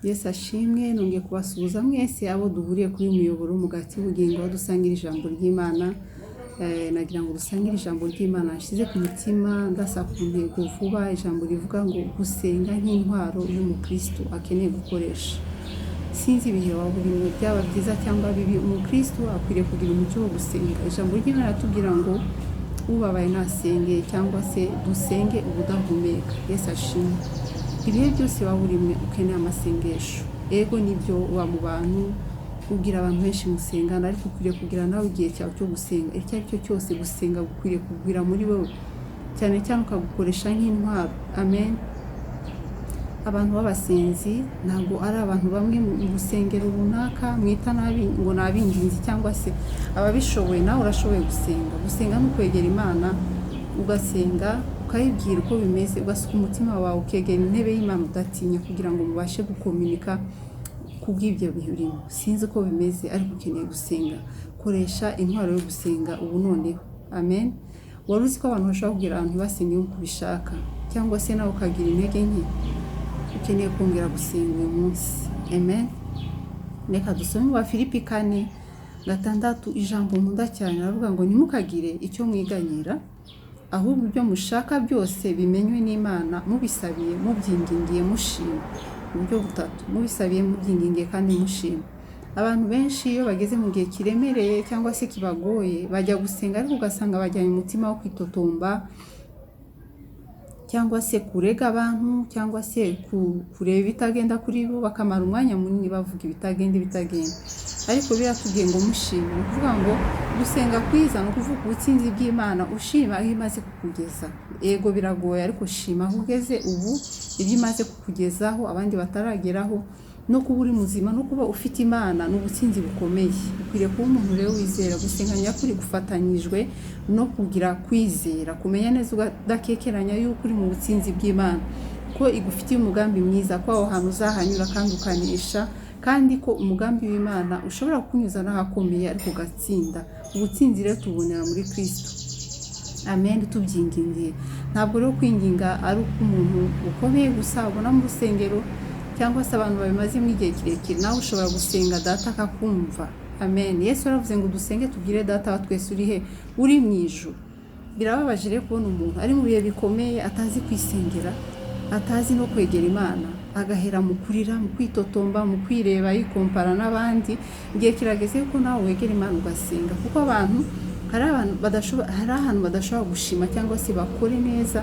Yesu ashimwe, nongeye kubasuhuza mwese abo duhuriye kuri uyu muyoboro w'umugati w'ubugingo aho dusangira ijambo ry'Imana. Nagira ngo dusangire ijambo ry'Imana nshyize ku mutima ndasa ku ntego vuba, ijambo rivuga ngo gusenga nk'intwaro y'umukristo akeneye gukoresha. Sinzi ibihe waba urimo, byaba byiza cyangwa bibi, umukristo akwiriye kugira umuco wo gusenga. Ijambo ry'Imana ratubwira ngo ubabaye nasenge, cyangwa se dusenge ubudahumeka. Yesu ashimwe. Ibihe byose waba urimo ukeneye amasengesho. Ego nibyo uba mu bantu, ubwira abantu benshi musengana, ariko ukwiriye kugira nawe igihe cyawe cyo gusenga. Icyo ari cyo cyose gusenga gukwiriye kugwira muri wowe, cyane cyane ukagukoresha nk'intwaro. Amen. Abantu b'abasenzi ntabwo ari abantu bamwe mu rusengero runaka mwita nabi ngo ni ab'ingenzi, cyangwa se ababishoboye. Nawe urashoboye gusenga. Gusenga ni ukwegera Imana, ugasenga ukayibwira uko bimeze, ugasuka umutima wawe ukegera intebe y'Imana udatinya, kugira ngo mubashe gukominika kubw'ibyo bihe urimo. Sinzi uko bimeze, ariko ukeneye gusenga. Koresha intwaro yo gusenga ubu noneho. Amen. Wari uzi ko abantu bashobora kugira abantu ntibasenge nk'uko ubishaka, cyangwa se nawe ukagira intege nke? Ukeneye kongera gusenga uyu munsi. Amen. Reka dusome mu Bafilipi 4:6, ijambo nkunda cyane. Aravuga ngo ntimukagire icyo mwiganyira, ahubwo ibyo mushaka byose bimenywe n'Imana, mubisabiye mubyingingiye mushima. Uburyo butatu: mubisabiye mubyingingiye kandi mushima. Abantu benshi iyo bageze mu gihe kiremereye cyangwa se kibagoye bajya gusenga, ariko ugasanga bajyanye umutima wo kwitotomba, cyangwa se kurega abantu, cyangwa se kureba ibitagenda kuri bo, bakamara umwanya munini bavuga ibitagenda. Ariko biratubwiye ngo mushime. Ni ukuvuga ngo gusenga kwiza ni ukuvuga ubutsinzi bw'Imana, ushima aho imaze kukugeza. Ego biragoye, ariko shima aho ugeze ubu, ibyo imaze kukugezaho abandi batarageraho. No kuba uri muzima, no kuba ufite Imana ni ubutsinzi bukomeye. Ukwiriye kuba umuntu rero wizera. Gusenga nyakuri gufatanyijwe no kugira kwizera, kumenya neza udakekeranya yuko uri mu butsinzi bw'Imana, ko igufitiye umugambi mwiza, ko aho hantu uzahanyura kandi ukanesha, kandi ko umugambi w'Imana ushobora kunyuza n'ahakomeye ariko ugatsinda. Ubutsinzi rero tubonera muri Kristo. Amen. Tubyingingiye. Ntabwo rero kwinginga ari uko umuntu ukomeye gusa ubona mu rusengero, cyangwa se abantu babimazemo igihe kirekire. Nawe ushobora gusenga data akakumva. Amen. Yesu yaravuze ngo dusenge tubwire data wa twese uri he? Uri mu ijuru. Birababaje rero kubona umuntu ari mu bihe bikomeye atazi kwisengera, atazi no kwegera Imana, agahera mu kurira, mu kwitotomba, mu kwireba, yikompara n'abandi. Igihe kirageze ko nawe wegera Imana ugasenga, kuko hari ahantu badashobora gushima cyangwa se bakore neza,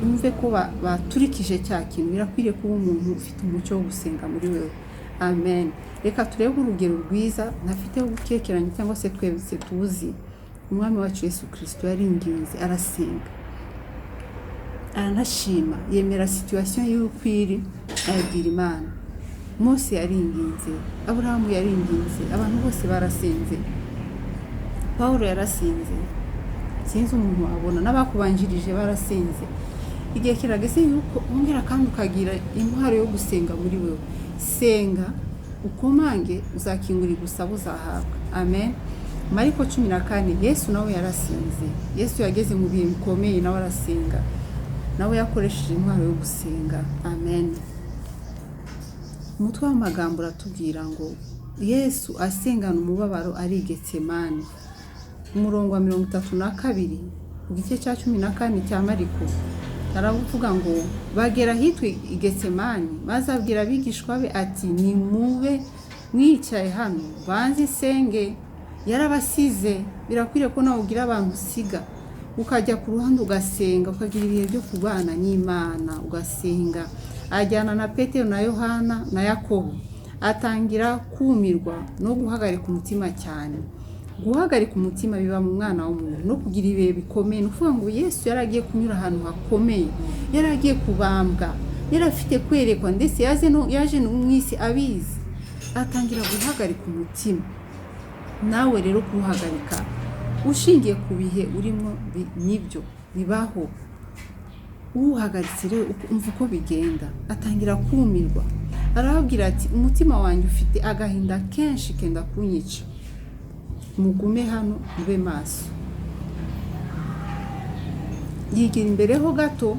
umve ko baturikije cya kintu. Birakwiriye kuba umuntu ufite umuco wo gusenga muri wewe. Amen. Reka turebe urugero rwiza ntafite wo gukekeranya, cyangwa se twese tuzi. Umwami wacu Yesu Kristo yaringinze, arasenga, aranashima, yemera situation y'ukwiri, ayibwira Imana. Mose yaringinze, Aburahamu yaringinze, abantu bose barasenze, Pawulo yarasenze. Sinzi umuntu wabona, n'abakubanjirije barasenze. Igihe kirageze yuko ongera kandi ukagira intwaro yo gusenga muri wewe. Senga, ukomange, uzakingurira gusaba uzahabwa. Amen. Mariko 14, Yesu nawe yarasenze. Yesu yageze mu bihe bikomeye, nawe arasenga, nawe yakoresheje intwaro yo gusenga. Amen. Umutwe w'amagambo uratubwira ngo Yesu asengana umubabaro ari i Getsemani. Umurongo wa 32 ku gice cya 14 cya Mariko aravuga ngo bagera hitwa i Getsemani, maze abwira abigishwa be ati nimube mwicaye hano banze isenge. Yarabasize. Birakwiriye ko nawe ugira abantu usiga, ukajya ku ruhande ugasenga, ukagira ibihe byo kubana n'Imana ugasenga. Ajyana na Petero na Yohana na Yakobo, atangira kumirwa no guhagarika umutima cyane. Guhagarika umutima biba mu mwana w'umuntu, no kugira ibihe bikomeye. Ni ukuvuga ngo Yesu yaragiye kunyura ahantu hakomeye, yaragiye kubambwa, yarafite kwerekwa, ndetse yaje no mu isi abizi, atangira guhagarika umutima. Nawe rero kuwuhagarika ushingiye ku bihe urimo, nibyo bibaho. Uwuhagaritse rero umva uko bigenda, atangira kumirwa. Arababwira ati umutima wanjye ufite agahinda kenshi kenda kunyica, mugume hano mube maso. Yigira imbere ho gato,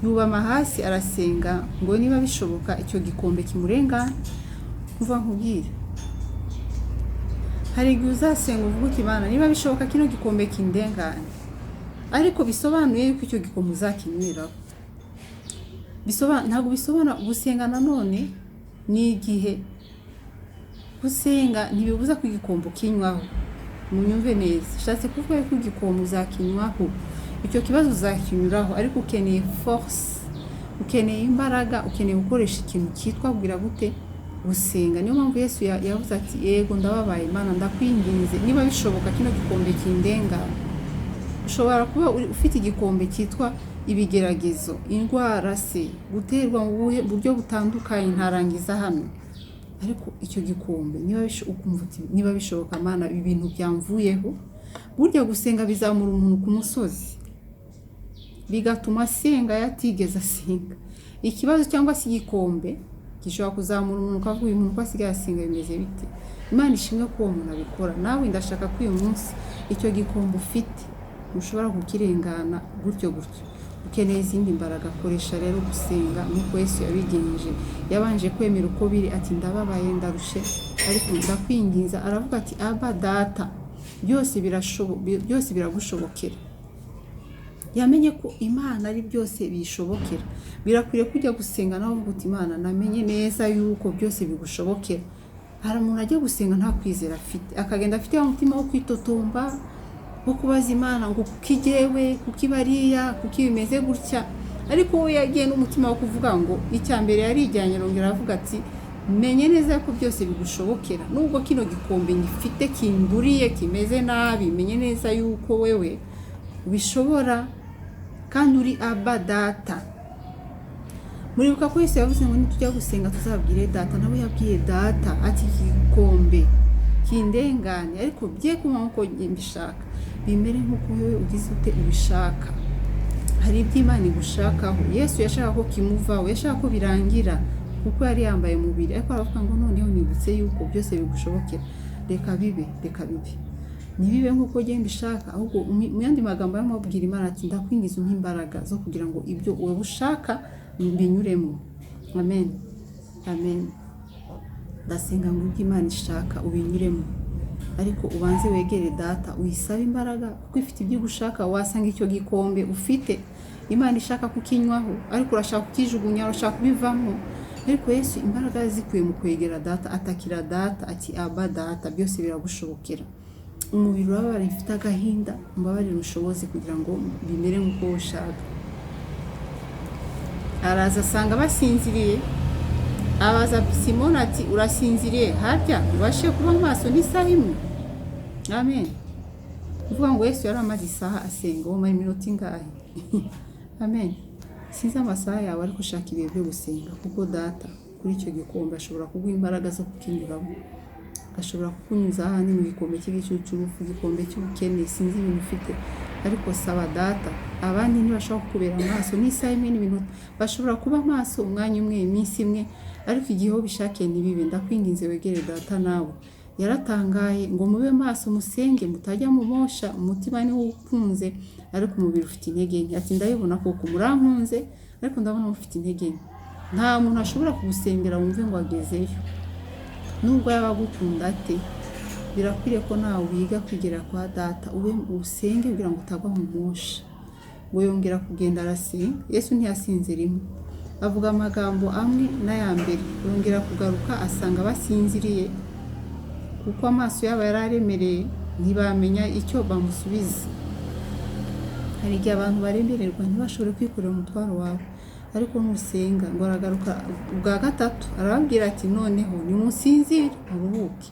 yubama hasi arasenga ngo niba bishoboka icyo gikombe kimurengana. Umva nkubwire, hari igihe uzasenga uvuga uti Imana niba bishoboka kino gikombe kindengane, ariko bisobanuye yuko icyo gikombe uzakinyweraho. Ntabwo bisobanura gusenga. Nanone ni igihe gusenga ntibibuza ko igikombe ukinywaho. Munyumve neza, shatse kuvuga ko igikombe uzakinywaho, icyo kibazo uzakinyuraho, ariko ukeneye force, ukeneye imbaraga, ukeneye gukoresha ikintu cyitwa kugira gute gusenga. Niyo mpamvu Yesu yavuze ati yego ndababaye Imana, ndakwinginze niba bishoboka kino gikombe kindengana. Ushobora kuba ufite igikombe cyitwa ibigeragezo, indwara se, guterwa mu buryo butandukanye ntarangiza hano, ariko icyo gikombe niba bishoboka Mana ibintu byamvuyeho. Burya gusenga bizamura umuntu ku musozi, bigatuma asenga yatigeze asenga. Ikibazo cyangwa se igikombe gishobora kuzamura umuntu ukavuga uyu muntu ko asigaye asenga bimeze bite. Imana ishimwe ko uwo muntu abikora. Nawe ndashaka ko uyu munsi icyo gikombe ufite ushobora kukirengana gutyo. Ukeneye izindi mbaraga, koresha rero gusenga nk'uko Yesu yabigenje. Yabanje kwemera uko biri ati ndababaye ndarushe, ariko ndakwinginza. Aravuga ati Aba Data, byose biragushobokera. Yamenye ko Imana ari byose bishobokera. Birakwiriye kujya gusenga nawe uvuga uti Imana namenye neza yuko byose bigushobokera. Hari umuntu ajya gusenga nta kwizera afite, akagenda afite umutima wo kwitotomba, wo kubaza Imana ngo kukijewe, kukibariya, kukibimeze gutya. Ariko we yagiye n'umutima wo kuvuga ngo icya mbere yarijyanye, arongera avuga ati menye neza ko byose bigushobokera. Nubwo kino gikombe ngifite kinduriye kimeze nabi, menye neza yuko wewe ubishobora kandi uri Aba Data. Muribuka ko Yesu yavuze ngo nitujya gusenga tuzabwire Data. Nawe yabwiye Data ati igikombe kindengane, ariko bye kuma nkuko mbishaka, bimere nkuko wowe ugize ute ubishaka. Hari ibyo Imana igushakaho. Yesu yashaka ko kimuvaho, yashaka ko birangira kuko yari yambaye umubiri, ariko aravuga ngo noneho nibutse yuko byose bigushobokera. Reka bibe nibibe nkuko genda mbishaka, ahubwo mu yandi magambo y'amabwira Imana ati ndakwingiza imbaraga zo kugira ngo ibyo wowe ushaka binyuremo. Amen. Ndasenga ngo ibyo Imana ishaka ubinyuremo, ariko ubanze wegere Data uyisabe imbaraga, kuko ifite ibyo ushaka. Wasanga icyo gikombe ufite Imana ishaka kukinywaho, ariko urashaka kukijugunya, urashaka kubivamo. Ariko Yesu imbaraga yazikuye mu kwegera Data, atakira Data ati Aba Data, byose biragushobokera. Umubiri wababara ifite agahinda, umbabarire ubushobozi kugira ngo bimere nk'uko ushaka. Araza asanga basinziriye, abaza Simoni ati urasinziriye, harya ubashe kuba amaso n'isaha imwe? Amen. Uvuga ngo Yesu yari amaze isaha asenga, uwo minota ingahe? Amen. Sinzi amasaha yawe, ariko ushaka ibihe byo gusenga, kuko Data kuri icyo gikombe ashobora kuguha imbaraga zo kukinyuramo. Ashobora kukunyuza ahandi mu gikombe cy'igicucurufu, igikombe cy'ubukene, sinzi ibintu ufite, ariko saba Data. Abandi ntibashobora kukubera amaso n'isaha imwe n'iminota, bashobora kuba amaso umwanya umwe, iminsi imwe, ariko igihe ho bishakiye ntibibe. Ndakwinginze wegere Data nawe. Yaratangaye ngo mube maso musenge, mutajya mu mosha. Umutima ni wo ukunze, ariko umubiri ufite intege nke. Ati ndabibona koko murankunze, ariko ndabona mufite intege nke. Nta muntu ashobora kugusengera wumve ngo agezeyo, nubwo yaba agukunda ate. Birakwiriye ko nawe wiga kwigera kwa Data, ube usenge kugira ngo utagwa mu mosha. Ngo yongera kugenda arasenga. Yesu ntiyasinze rimwe, avuga amagambo amwe n'aya mbere, yongera kugaruka asanga basinziriye, kuko amaso yabo yararemereye, ntibamenya icyo bamusubiza. Hari igihe abantu baremererwa ntibashobore kwikorera umutwaro wawe, ariko nusenga ngo aragaruka ubwa gatatu, arababwira ati noneho nimusinzire muruhuke,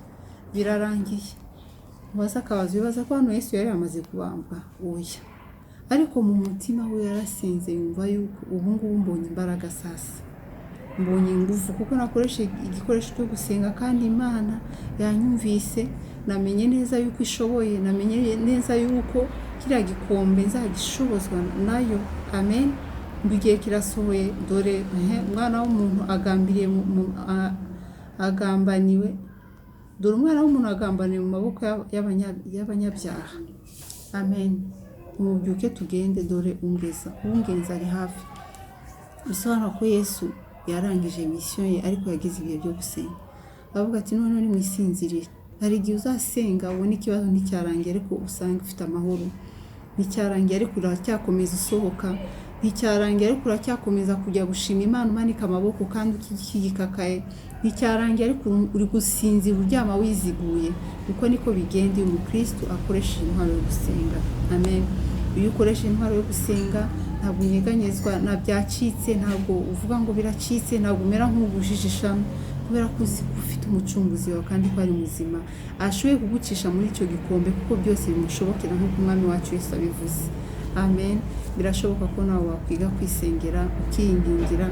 birarangiye. Ubaza akabazo bibaza ko hano Yesu yari yamaze kubambwa? Oya, ariko mu mutima we yarasenze, yumva yuko ubu ngubu mbonye imbaraga sasa, mbonye ingufu, kuko nakoresha igikoresho cyo gusenga kandi Imana yanyumvise. Namenye neza yuko ishoboye, namenye neza yuko kiriya gikombe nzagishobozwa nayo. Amen. Igihe kirasohoye, dore umwana w'umuntu agambaniwe, dore umwana w'umuntu agambaniwe mu maboko y'abanyabyaha. Amen. Mubyuke tugende, dore ungenza ari hafi. bisobanura ko Yesu yarangije misiyo ye ariko yagize ibihe byo gusenga. Avuga ati none nimwisinzirire. Hari igihe uzasenga ubona ikibazo nticyarangiye ariko usanga ufite amahoro, nticyarangiye ariko uracyakomeza usohoka, nticyarangiye ariko uracyakomeza kujya gushima Imana umanika amaboko kandi ukigikakaye, nticyarangiye ariko uri gusinzira uryama wiziguye. Uko niko bigenda iyo umukristo akoresha intwaro yo gusenga. Amen. Iyo ukoresha intwaro yo gusenga ntabwo unyeganyezwa na byacitse, ntabwo uvuga ngo biracitse, ntabwo umera nk'ugujijishamo, kubera ko uzi ko ufite umucunguzi wawe kandi ko ari muzima, ashoboye kugucisha muri icyo gikombe kuko byose bimushobokera nk'uko umwami wacu Yesu abivuze. Amen. Birashoboka ko nawe wakwiga kwisengera ukiyingingira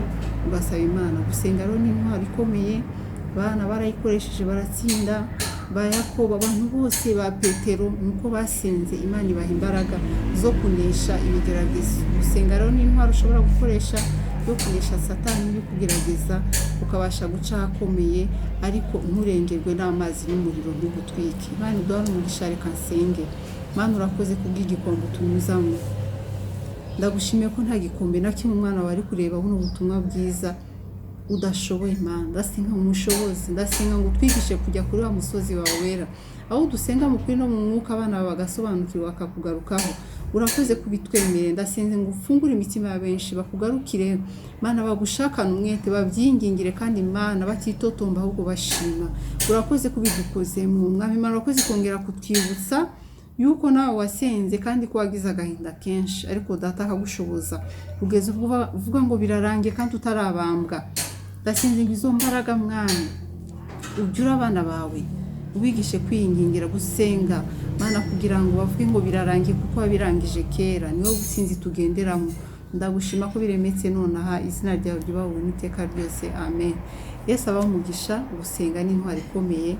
ugasaba Imana. Gusenga rero ni intwaro ikomeye, abana barayikoresheje baratsinda, ba Yakobo, abantu bose, ba Petero, nuko basenze Imana ibaha imbaraga zo kunesha ibigeragezo. Gusenga rero ni intwaro ushobora gukoresha yo kunesha Satani uri kugerageza, ukabasha guca ahakomeye ariko nturengerwe n'amazi n'umuriro ntugutwike. Imana iduhane umugisha. Reka nsenge. Mana urakoze kubw'igikombe utunyuzamo. Ndagushimiye ko nta gikombe na kimwe umwana wari kureba buno butumwa bwiza udashoboye. Mana ndasenga umushobozi, ndasenga ngo twigishe kujya kuri wa musozi wawe wera, aho dusenga mu kuri no mu mwuka abana bagasobanukirwa bakakugarukaho. Urakoze kubitwemerera. Ndasenze ngo ufungure imitima ya benshi bakugarukire Mana, bagushakana umwete, babyingingire kandi Mana batitotomba ahubwo bashima. Urakoze kubidukoze mu mwami Mana. Urakoze kongera kutwibutsa yuko nawe wasenze kandi ko wagize agahinda kenshi ariko data akagushoboza kugeza ubwo uvuga ngo birarangiye kandi utarabambwa. Ndasenze ngo izo mbaraga mwami ujyura abana bawe, ubigishe kwiyingingira gusenga Mana, kugira ngo bavuge ngo birarangiye kuko wabirangije kera. Niwe gusinzi tugenderamo. Ndagushima ko biremetse nonaha, izina ryawe ryubahwe n'iteka ryose. Amen. Yesu abahe umugisha. Gusenga ni intwaro ikomeye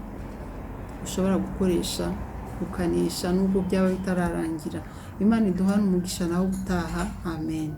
ushobora gukoresha ukanesha nubwo byaba bitararangira. Imana iduhane umugisha naho gutaha. Amen.